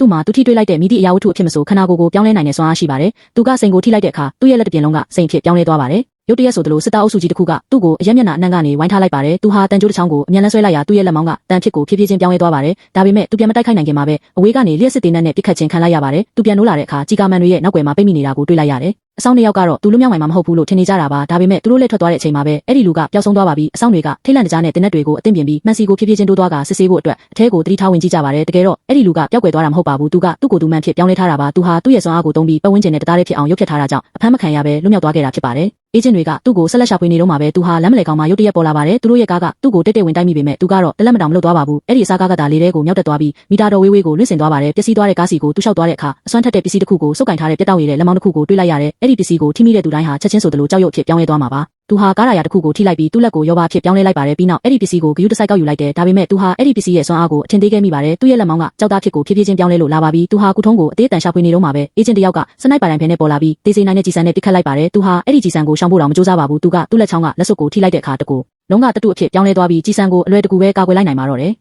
သူ့မှာသူထိတွေ့လိုက်တဲ့မိသည့်အရာဝတ္ထုအဖြစ်မဆိုခန္ဓာကိုယ်ကိုပြောင်းလဲနိုင်တဲ့စွမ်းအားရှိပါတယ်။သူကစိန်ကိုထိလိုက်တဲ့အခါသူ့ရဲ့လက်တစ်ပြင်လုံးကစိန်ဖြစ်ပြောင်းလဲသွားပါတယ်။ရုတ်တရက်ဆိုသလိုစစ်သားအုပ်စုကြီးတစ်ခုကသူ့ကိုအရက်မျက်နှာအနှံ့ကနေဝိုင်းထားလိုက်ပါတယ်။သူဟာတန်ကြိုးတစ်ချောင်းကိုအမြန်လန်းဆွဲလိုက်ရာသူ့ရဲ့လက်မောင်းကတန်ဖြစ်ကိုဖြည်းဖြည်းချင်းပြောင်းလဲသွားပါတယ်။ဒါပေမဲ့သူပြန်မတိုက်ခိုက်နိုင်ခင်မှာပဲအဝေးကနေလျှက်စစ်သေးနဲ့ပြစ်ခတ်ခြင်းခံလိုက်ရပါတယ်။သူပြန်နိုးလာတဲ့အခါကြီးကာမန်တွေရဲ့နောက်ွယ်မှာပိတ်မိနေတာကိုတွေ့လိုက်ရတယ်။အဆောင်နှစ်ယောက်ကတော့သူလွတ်မြောက်နိုင်မှာမဟုတ်ဘူးလို့ထင်နေကြတာပါ။ဒါပေမဲ့သူတို့လက်ထွက်သွားတဲ့အချိန်မှာပဲအဲ့ဒီလူကပျောက်ဆုံးသွားပါပြီ။အဆောင်တွေကထိတ်လန့်တကြားနဲ့တင်းနက်တွေကိုအသင့်ပြင်ပြီးမှန်စီကိုဖြည်းဖြည်းချင်းတိုးသွားကစစ်ဆေးဖို့အတွက်အထဲကိုတတိထားဝင်ကြည့်ကြပါတယ်။တကယ်တော့အဲ့ဒီလူကပျောက်ကွယ်သွားတာမဟုတ်ပါဘူး။သူကသူ့ကိုယ်သူမှန်ဖြစ်ပြောင်းလဲထားတာပါ။သူဟာသူ့ရဲ့စွမ်းအားကိုသုံးပြီးပတ်ဝန်းကျင်နဲ့တသားတည်းဖြစ်အောင်ရုပ်ဖြတ်ထားတာကြောင့်အဖမ်းမခံရဘဲလွတ်မြောက်သွားခဲ့တာဖြစ်ပါတယ်။အေဂျင့်တွေကသူ့ကိုဆက်လက်ရှာဖွေနေတော့မှာပဲသူဟာလမ်းမလည်ကောင်မှာရုတ်တရက်ပေါ်လာပါတယ်။သူတို့ရဲ့ကားကသူ့ကိုတိတ်တိတ်ဝင်တိုက်မိပေမဲ့သူကတော့တလက်မတောင်မလွတ်သွားပါဘူး။အဲ့ဒီအစားကားကသာလေထဲကိုမြောက်တက်သွားပြီးမီတာတော်ဝေးဝေးကိုလွင့်စင်သွားပါတယ်။ပျက်စီးသွားတဲ့ကားစီကိုသူလျှောက်သွားတဲ့အခါအစွမ်းထက်တဲ့ပစ္စည်းတစ်ခုကိုစုပ်ကင်ထားတဲ့ပြတ်တောက်ရည်တဲ့လက်မောင်းတစ်ခုကိုတွေ့လိုက်ရတယ်။အဲ့ဒီပစ္စည်းကိုထိမိတဲ့သူတိုင်းဟာချက်ချင်းဆိုသလိုကြောက်ရွံ့ဖြစ်ပြောင်းလဲသွားမှာပါ။သူဟာကားရာတစ်ခုကိုထိလိုက်ပြီးသူ့လက်ကိုရောပါဖြစ်ပြောင်းလဲလိုက်ပါတယ်ပြီးနောက်အဲ့ဒီပစ္စည်းကိုဂယုတစိုက်ကောက်ယူလိုက်တယ်ဒါပေမဲ့သူဟာအဲ့ဒီပစ္စည်းရဲ့စွမ်းအားကိုအထင်သေးခဲ့မိပါတယ်သူ့ရဲ့လက်မောင်းကကြောက်သားဖြစ်ကိုဖြည်းဖြည်းချင်းပြောင်းလဲလို့လာပါပြီသူဟာကုထုံးကိုအသေးအတန်ရှာဖွေနေတော့မှာပဲအေဂျင့်တယောက်ကစနိုက်ပါတိုင်းဖဲနဲ့ပေါ်လာပြီးတေးစေနိုင်တဲ့ကြီးစံနဲ့ပစ်ခတ်လိုက်ပါတယ်သူဟာအဲ့ဒီကြီးစံကိုရှောင်ဖို့တော့မကြိုးစားပါဘူးသူကသူ့လက်ချောင်းကလက်စွပ်ကိုထိလိုက်တဲ့အခါတကူလုံးကတတုအဖြစ်ပြောင်းလဲသွားပြီးကြီးစံကိုအလွယ်တကူပဲကာကွယ်လိုက်နိုင်မှာတော့တယ်